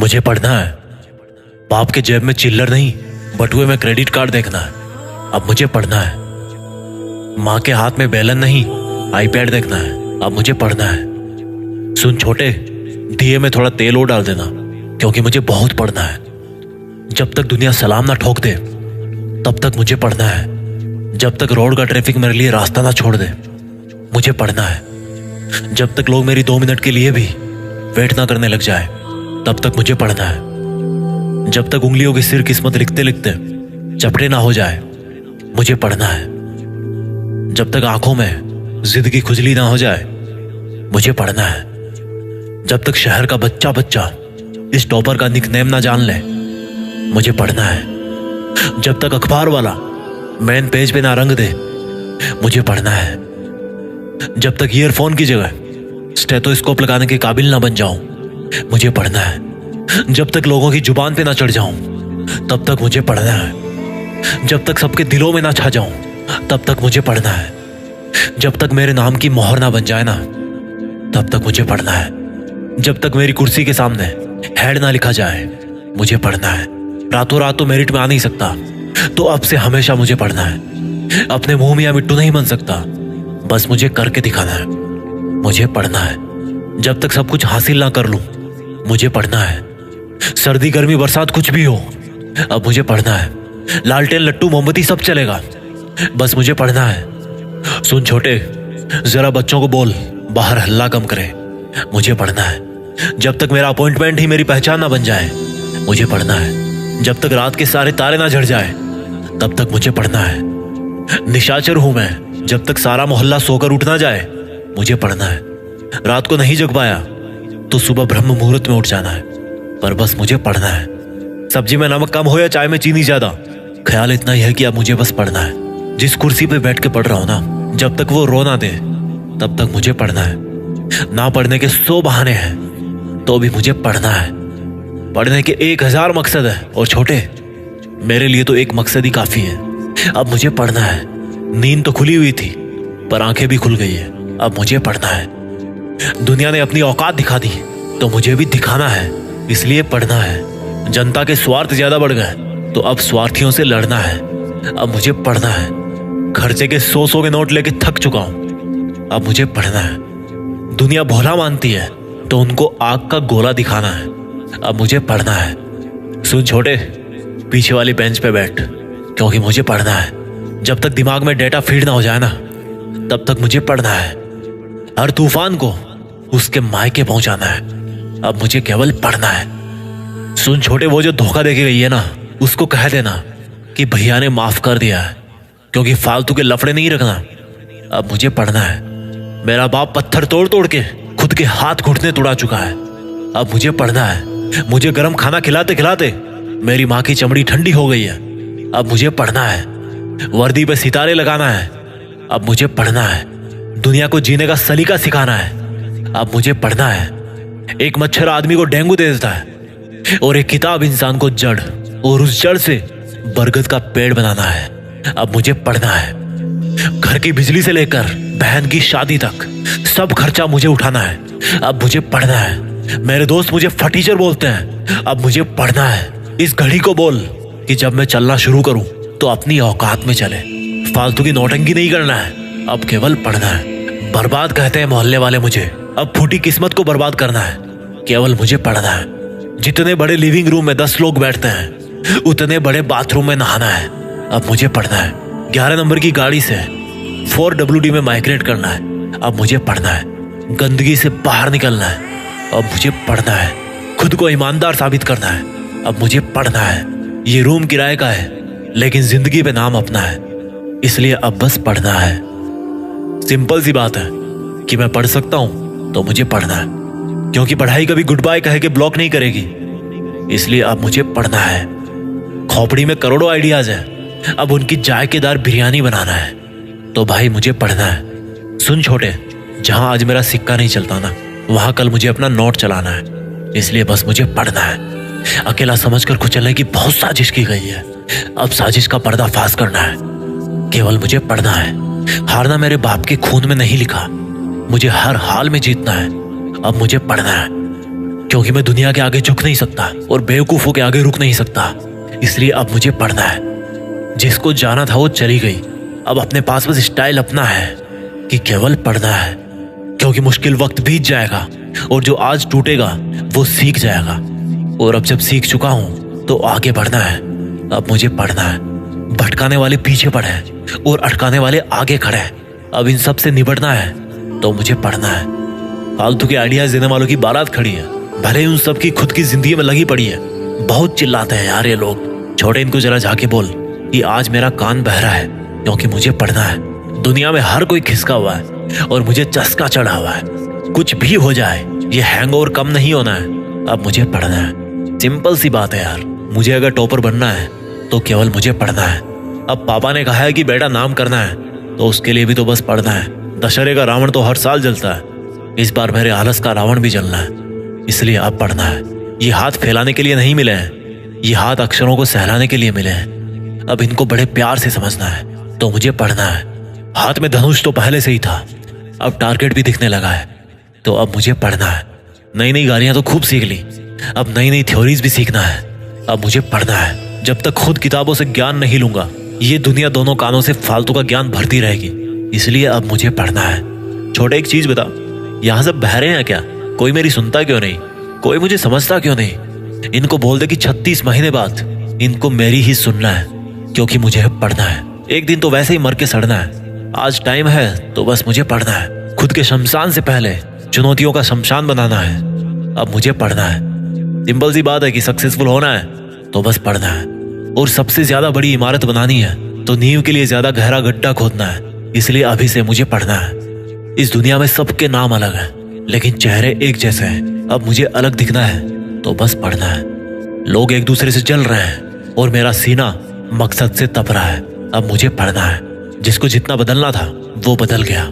मुझे पढ़ना है। बाप के जेब में चिल्लर नहीं, बटुए में क्रेडिट कार्ड देखना है। अब मुझे पढ़ना है। माँ के हाथ में बेलन नहीं, आईपैड देखना है। अब मुझे पढ़ना है। सुन छोटे, दिए में थोड़ा तेल और डाल देना, क्योंकि मुझे बहुत पढ़ना है। जब तक दुनिया सलाम ना ठोक दे तब तक मुझे पढ़ना है। जब तक रोड का ट्रैफिक मेरे लिए रास्ता ना छोड़ दे मुझे पढ़ना है। जब तक लोग मेरी 2 मिनट के लिए भी वेट ना करने लग जाए तब तक मुझे पढ़ना है। जब तक उंगलियों की सिर किस्मत लिखते लिखते चपटे ना हो जाए मुझे पढ़ना है। जब तक आंखों में जिद की खुजली ना हो जाए मुझे पढ़ना है। जब तक शहर का बच्चा बच्चा इस टॉपर का निकनेम ना जान ले मुझे पढ़ना है। जब तक अखबार वाला मेन पेज पे ना रंग दे मुझे पढ़ना है। जब तक ईयरफोन की जगह स्टेथोस्कोप लगाने के काबिल ना बन जाऊं मुझे पढ़ना है। जब तक लोगों की जुबान पे ना चढ़ जाऊं तब तक मुझे पढ़ना है। जब तक सबके दिलों में ना छा जाऊं तब तक मुझे पढ़ना है। जब तक मेरे नाम की मोहर ना बन जाए ना तब तक मुझे पढ़ना है। जब तक मेरी कुर्सी के सामने हेड ना लिखा जाए मुझे पढ़ना है। रातों रात तो मेरिट में आ नहीं सकता, तो अब से हमेशा मुझे पढ़ना है। अपने मुंह में या मिट्टू नहीं बन सकता, बस मुझे करके दिखाना है। मुझे पढ़ना है। जब तक सब कुछ हासिल ना कर लूं मुझे पढ़ना है। सर्दी गर्मी बरसात कुछ भी हो अब मुझे पढ़ना है। लालटेन लट्टू मोमबत्ती सब चलेगा, बस मुझे पढ़ना है। सुन छोटे, जरा बच्चों को बोल बाहर हल्ला कम करे, मुझे पढ़ना है। जब तक मेरा अपॉइंटमेंट ही मेरी पहचान ना बन जाए मुझे पढ़ना है। जब तक रात के सारे तारे ना झड़ जाए तब तक मुझे पढ़ना है। निशाचर हूं मैं, जब तक सारा मोहल्ला सोकर उठ ना जाए मुझे पढ़ना है। रात को नहीं जग पाया तो सुबह ब्रह्म मुहूर्त में उठ जाना है, पर बस मुझे पढ़ना है। सब्जी में नमक कम हो या चाय में चीनी ज्यादा, ख्याल इतना ही है कि अब मुझे बस पढ़ना है। जिस कुर्सी पे बैठ के पढ़ रहा हूं ना, जब तक वो रो ना दे तब तक मुझे पढ़ना है। ना पढ़ने के 100 बहाने हैं तो भी मुझे पढ़ना है। पढ़ने के 1000 मकसद है, और छोटे मेरे लिए तो एक मकसद ही काफी है। अब मुझे पढ़ना है। नींद तो खुली हुई थी पर आंखें भी खुल गई है। अब मुझे पढ़ना है। दुनिया ने अपनी औकात दिखा दी तो मुझे भी दिखाना है, इसलिए पढ़ना है। जनता के स्वार्थ ज्यादा बढ़ गए तो अब स्वार्थियों से लड़ना है। अब मुझे पढ़ना है। खर्चे के 100 के नोट लेके थक चुका हूं, अब मुझे पढ़ना है। दुनिया भोला मानती है तो उनको आग का गोला दिखाना है। अब मुझे पढ़ना है। सुन छोटे, पीछे वाली बेंच पे बैठ, क्योंकि मुझे पढ़ना है। जब तक दिमाग में डेटा फीड ना हो जाए ना तब तक मुझे पढ़ना है। हर तूफान को उसके मायके पहुंचाना है। अब मुझे केवल पढ़ना है। सुन छोटे, वो जो धोखा देके गई है ना, उसको कह देना कि भैया ने माफ कर दिया है, क्योंकि फालतू के लफड़े नहीं रखना। अब मुझे पढ़ना है। मेरा बाप पत्थर तोड़ तोड़ के खुद के हाथ घुटने तोड़ा चुका है। अब मुझे पढ़ना है। मुझे गर्म खाना खिलाते खिलाते मेरी माँ की चमड़ी ठंडी हो गई है। अब मुझे पढ़ना है। वर्दी पे सितारे लगाना है। अब मुझे पढ़ना है। दुनिया को जीने का सलीका सिखाना है। अब मुझे पढ़ना है। एक मच्छर आदमी को डेंगू दे देता है और एक किताब इंसान को जड़, और उस जड़ से बरगद का पेड़ बनाना है। अब मुझे पढ़ना है। घर की बिजली से लेकर बहन की शादी तक सब खर्चा मुझे उठाना है। अब मुझे पढ़ना है। मेरे दोस्त मुझे फटीचर बोलते हैं, अब मुझे पढ़ना है। इस घड़ी को बोल कि जब मैं चलना शुरू करूं तो अपनी औकात में चले। फालतू की नौटंकी नहीं करना है, अब केवल पढ़ना है। बर्बाद कहते हैं मोहल्ले वाले मुझे, अब फूटी किस्मत को बर्बाद करना है। केवल मुझे पढ़ना है। जितने बड़े लिविंग रूम में 10 लोग बैठते हैं उतने बड़े बाथरूम में नहाना है। अब मुझे पढ़ना है। 11 नंबर की गाड़ी से 4WD में माइग्रेट करना है। अब मुझे पढ़ना है। गंदगी से बाहर निकलना है। अब मुझे पढ़ना है। खुद को ईमानदार साबित करना है। अब मुझे पढ़ना है। ये रूम किराए का है, लेकिन जिंदगी पे नाम अपना है, इसलिए अब बस पढ़ना है। सिंपल सी बात है कि मैं पढ़ सकता हूं तो मुझे पढ़ना है, क्योंकि पढ़ाई कभी गुड बाय कह के ब्लॉक नहीं करेगी। इसलिए अब मुझे पढ़ना है। खोपड़ी में करोड़ों आइडियाज है, अब उनकी जायकेदार बिरयानी बनाना है, तो भाई मुझे पढ़ना है। सुन छोटे, जहां आज मेरा सिक्का नहीं चलता ना, वहां कल मुझे अपना नोट चलाना है, इसलिए बस मुझे पढ़ना है। अकेला समझकर कुचलने की बहुत साजिश की गई है, अब साजिश का पर्दाफाश करना है। केवल मुझे पढ़ना है। हारना मेरे बाप के खून में नहीं लिखा, मुझे हर हाल में जीतना है। अब मुझे पढ़ना है। क्योंकि मैं दुनिया के आगे झुक नहीं सकता और बेवकूफों के आगे रुक नहीं सकता। इसलिए अब मुझे पढ़ना है। जिसको जाना था वो चली गई, अब अपने पास बस स्टाइल अपना है कि केवल पढ़ना है, क्योंकि मुश्किल वक्त बीत जाएगा और जो आज टूटेगा वो सीख जाएगा। और अब जब सीख चुका हूं तो आगे बढ़ना है। अब मुझे पढ़ना है। भटकाने वाले पीछे पड़े और अटकाने वाले आगे खड़े हैं। अब इन सब से निपटना है तो मुझे पढ़ना है। फालतू के आइडियाज देने वालों की बारात खड़ी है, भले ही उन सब की खुद की जिंदगी में लगी पड़ी है। बहुत चिल्लाते हैं यार ये लोग। छोटे, इनको जरा जाके बोल कि आज मेरा कान बहरा है क्योंकि मुझे पढ़ना है। दुनिया में हर कोई खिसका हुआ है और मुझे चस्का चढ़ा हुआ है। कुछ भी हो जाए ये हैंगओवर कम नहीं होना है। अब मुझे पढ़ना है। सिंपल सी बात है यार। मुझे अगर टॉपर बनना है तो केवल मुझे पढ़ना है। अब पापा ने कहा है कि बेटा नाम करना है तो उसके लिए भी तो बस पढ़ना है। दशहरे का रावण तो हर साल जलता है, इस बार मेरे आलस का रावण भी जलना है। इसलिए अब पढ़ना है। ये हाथ फैलाने के लिए नहीं मिले हैं, ये हाथ अक्षरों को सहलाने के लिए मिले हैं। अब इनको बड़े प्यार से समझना है तो मुझे पढ़ना है। हाथ में धनुष तो पहले से ही था, अब टारगेट भी दिखने लगा है तो अब मुझे पढ़ना है। नई नई गालियां तो खूब सीख ली, अब नई नई थ्योरीज भी सीखना है। अब मुझे पढ़ना है। जब तक खुद किताबों से ज्ञान नहीं लूंगा ये दुनिया दोनों कानों से फालतू का ज्ञान भरती रहेगी। इसलिए अब मुझे पढ़ना है। छोटे, एक चीज बता, यहाँ सब बहरे हैं क्या? कोई मेरी सुनता क्यों नहीं? कोई मुझे समझता क्यों नहीं? इनको बोल दे कि 36 महीने बाद इनको मेरी ही सुनना है, क्योंकि मुझे पढ़ना है। एक दिन तो वैसे ही मर के सड़ना है। आज टाइम है तो बस मुझे पढ़ना है। खुद के शमशान से पहले चुनौतियों का शमशान बनाना है। अब मुझे पढ़ना है। सिंपल सी बात है कि सक्सेसफुल होना है तो बस पढ़ना है। और सबसे ज्यादा बड़ी इमारत बनानी है तो नींव के लिए ज्यादा गहरा गड्ढा खोदना है। इसलिए अभी से मुझे पढ़ना है। इस दुनिया में सबके नाम अलग हैं, लेकिन चेहरे एक जैसे हैं। अब मुझे अलग दिखना है तो बस पढ़ना है। लोग एक दूसरे से जल रहे हैं और मेरा सीना मकसद से तप रहा है। अब मुझे पढ़ना है। जिसको जितना बदलना था वो बदल गया,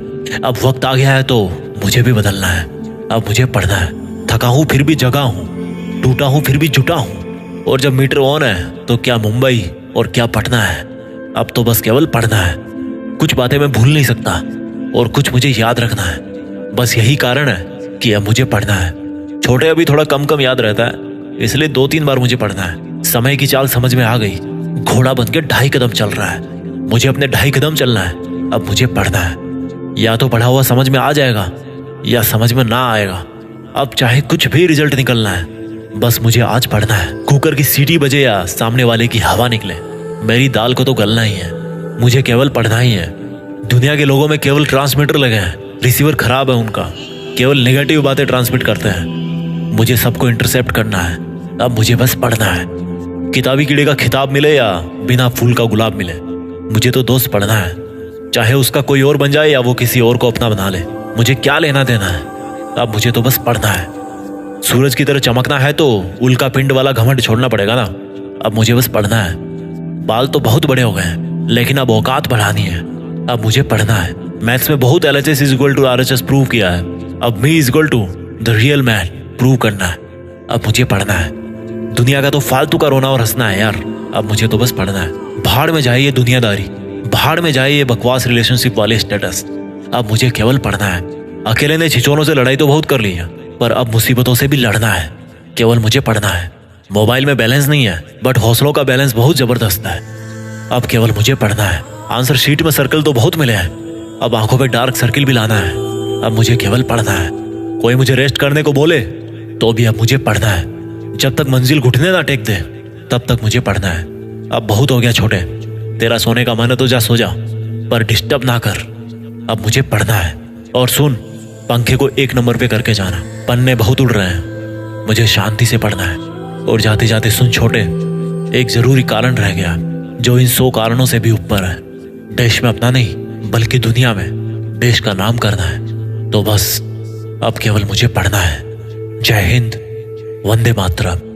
अब वक्त आ गया है तो मुझे भी बदलना है। अब मुझे पढ़ना है। थका हूं फिर भी जगा हूं, टूटा हूं फिर भी जुटा हूं। और जब मीटर ऑन है तो क्या मुंबई और क्या पटना है। अब तो बस केवल पढ़ना है। कुछ बातें मैं भूल नहीं सकता और कुछ मुझे याद रखना है। बस यही कारण है कि अब मुझे पढ़ना है। छोटे, अभी थोड़ा कम कम याद रहता है, इसलिए 2-3 बार मुझे पढ़ना है। समय की चाल समझ में आ गई। घोड़ा बन के 2.5 कदम चल रहा है, मुझे अपने 2.5 कदम चलना है। अब मुझे पढ़ना है। या तो पढ़ा हुआ समझ में आ जाएगा या समझ में ना आएगा। अब चाहे कुछ भी रिजल्ट निकलना है, बस मुझे आज पढ़ना है। कुकर की सीटी बजे या सामने वाले की हवा निकले, मेरी दाल को तो गलना ही है। मुझे केवल पढ़ना ही है। दुनिया के लोगों में केवल ट्रांसमीटर लगे हैं, रिसीवर खराब है उनका, केवल नेगेटिव बातें ट्रांसमिट करते हैं। मुझे सबको इंटरसेप्ट करना है। अब मुझे बस पढ़ना है। किताबी कीड़े का खिताब मिले या बिना फूल का गुलाब मिले, मुझे तो दोस्त पढ़ना है। चाहे उसका कोई और बन जाए या वो किसी और को अपना बना ले, मुझे क्या लेना देना है। अब मुझे तो बस पढ़ना है। सूरज की तरह चमकना है तो उल्का पिंड वाला घमंड छोड़ना पड़ेगा ना। अब मुझे बस पढ़ना है। बाल तो बहुत बड़े हो गए हैं, लेकिन अब औकात बढ़ानी है। अब मुझे पढ़ना है। मैथ्स में बहुत LHS = RHS प्रूव किया है। अब मी = द रियल मैन प्रूव करना है। अब मुझे पढ़ना है। दुनिया का तो फालतू का रोना और हंसना है यार। अब मुझे तो बस पढ़ना है। भाड़ में जाए ये दुनियादारी, भाड़ में जाए ये बकवास रिलेशनशिप वाले स्टेटस। अब मुझे केवल पढ़ना है। अकेले ने छिछोरों से लड़ाई तो बहुत कर ली है, पर अब मुसीबतों से भी लड़ना है। केवल मुझे पढ़ना है। मोबाइल में बैलेंस नहीं है, बट हौसलों का बैलेंस बहुत जबरदस्त है। अब केवल मुझे पढ़ना है। आंसर शीट में सर्कल तो बहुत मिले हैं, अब आंखों पे डार्क सर्किल भी लाना है। अब मुझे केवल पढ़ना है। कोई मुझे रेस्ट करने को बोले तो भी अब मुझे पढ़ना है। जब तक मंजिल घुटने ना टेक दे तब तक मुझे पढ़ना है। अब बहुत हो गया छोटे, तेरा सोने का मन है तो जा सो जा, पर डिस्टर्ब ना कर। अब मुझे पढ़ना है। और सुन, पंखे को 1 नंबर पे करके जाना, पन्ने बहुत उड़ रहे हैं। मुझे शांति से पढ़ना है। और जाते जाते सुन छोटे, एक जरूरी कारण रह गया जो इन 100 कारणों से भी ऊपर है। देश में अपना नहीं बल्कि दुनिया में देश का नाम करना है। तो बस अब केवल मुझे पढ़ना है। जय हिंद, वंदे मातरम।